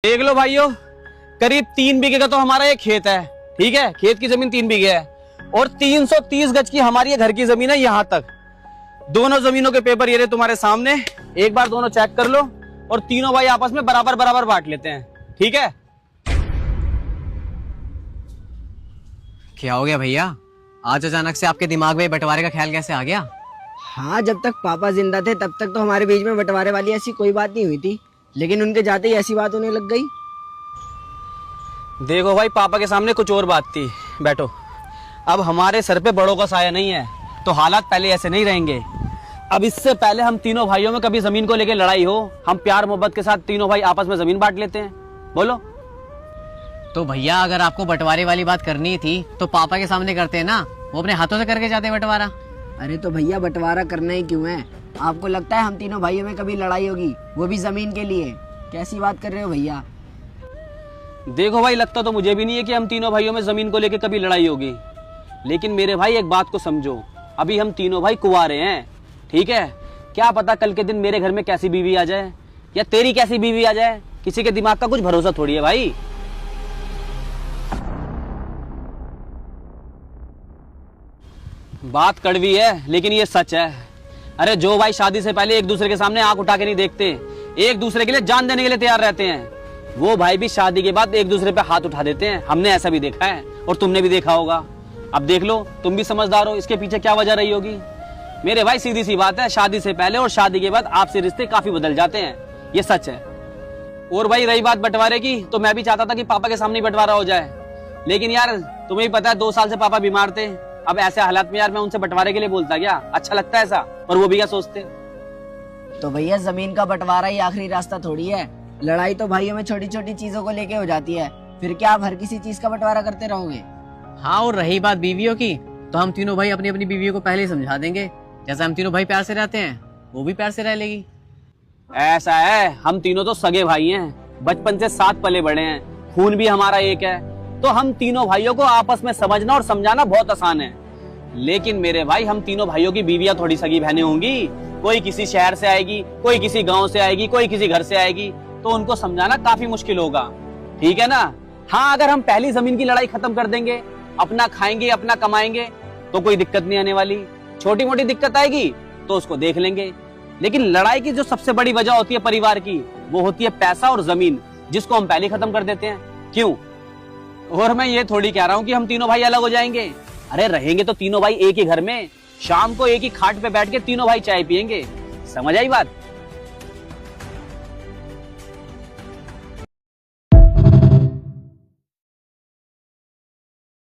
देख लो भाइयों, करीब 3 बीघे का तो हमारा ये खेत है। ठीक है, खेत की जमीन 3 बीघे है और 330 गज की हमारी ये घर की जमीन है। यहां तक दोनों जमीनों के पेपर ये रहे तुम्हारे सामने, एक बार दोनों चेक कर लो और तीनों भाई आपस में बराबर बराबर बांट लेते हैं। ठीक है। क्या हो गया भैया? आज अचानक से आपके दिमाग में बंटवारे का ख्याल कैसे आ गया? हाँ, जब तक पापा जिंदा थे तब तक तो हमारे बीच में बंटवारे वाली ऐसी कोई बात नहीं हुई थी, लेकिन उनके जाते ही ऐसी बात होने लग गई। देखो भाई, पापा के सामने कुछ और बात थी। बैठो। अब हमारे सर पे बड़ों का साया नहीं है तो हालात पहले ऐसे नहीं रहेंगे। अब इससे पहले हम तीनों भाइयों में कभी जमीन को लेकर लड़ाई हो, हम प्यार मोहब्बत के साथ तीनों भाई आपस में जमीन बांट लेते हैं। बोलो। तो भैया अगर आपको बंटवारे वाली बात करनी थी तो पापा के सामने करते हैं ना, वो अपने हाथों से करके जाते बंटवारा। अरे तो भैया, बंटवारा करना ही क्यों है? आपको लगता है हम तीनों भाइयों में कभी लड़ाई होगी, वो भी जमीन के लिए? कैसी बात कर रहे हो भैया? देखो भाई, लगता तो मुझे भी नहीं है कि हम तीनों भाइयों में जमीन को लेकर कभी लड़ाई होगी, लेकिन मेरे भाई एक बात को समझो, अभी हम तीनों भाई कुंवारे हैं। ठीक है, क्या पता कल के दिन मेरे घर में कैसी बीवी आ जाए या तेरी कैसी बीवी आ जाए, किसी के दिमाग का कुछ भरोसा थोड़ी है भाई। बात कड़वी है लेकिन ये सच है। अरे जो भाई शादी से पहले एक दूसरे के सामने आंख उठा के नहीं देखते, एक दूसरे के लिए जान देने के लिए तैयार रहते हैं, वो भाई भी शादी के बाद एक दूसरे पे हाथ उठा देते हैं। हमने ऐसा भी देखा है और तुमने भी देखा होगा। अब देख लो, तुम भी समझदार हो, इसके पीछे क्या वजह रही होगी। मेरे भाई सीधी सी बात है, शादी से पहले और शादी के बाद आपसे रिश्ते काफी बदल जाते हैं, ये सच है। और भाई रही बात बंटवारे की, तो मैं भी चाहता था कि पापा के सामने बंटवारा हो जाए, लेकिन यार तुम्हें ही पता है 2 साल से पापा बीमार थे। अब ऐसे हालात में यार मैं उनसे बंटवारे के लिए बोलता क्या? अच्छा लगता है ऐसा? और वो भी क्या सोचते। तो भैया, जमीन का बंटवारा ही आखिरी रास्ता थोड़ी है। लड़ाई तो भाइयों में छोटी छोटी चीजों को लेके हो जाती है, फिर क्या आप हर किसी चीज का बंटवारा करते रहोगे? हाँ, और रही बात बीवियों की, तो हम तीनों भाई अपनी अपनी बीवियों को पहले ही समझा देंगे। जैसा हम तीनों भाई प्यार से रहते हैं, वो भी प्यार से रह लेगी। ऐसा है, हम तीनों तो सगे भाई हैं, बचपन से साथ पले बड़े हैं, खून भी हमारा एक है, तो हम तीनों भाइयों को आपस में समझना और समझाना बहुत आसान है। लेकिन मेरे भाई, हम तीनों भाइयों की बीवियां थोड़ी सगी बहनें होंगी। कोई किसी शहर से आएगी, कोई किसी गांव से आएगी, कोई किसी घर से आएगी, तो उनको समझाना काफी मुश्किल होगा। ठीक है ना? हाँ, अगर हम पहली जमीन की लड़ाई खत्म कर देंगे, अपना खाएंगे अपना कमाएंगे, तो कोई दिक्कत नहीं आने वाली। छोटी मोटी दिक्कत आएगी तो उसको देख लेंगे, लेकिन लड़ाई की जो सबसे बड़ी वजह होती है परिवार की, वो होती है पैसा और जमीन, जिसको हम पहले खत्म कर देते हैं। क्यों? और मैं ये थोड़ी कह रहा हूँ कि हम तीनों भाई अलग हो जाएंगे। अरे रहेंगे तो तीनों भाई एक ही घर में, शाम को एक ही खाट पे बैठ के तीनों भाई चाय पियेंगे। समझ आई बात?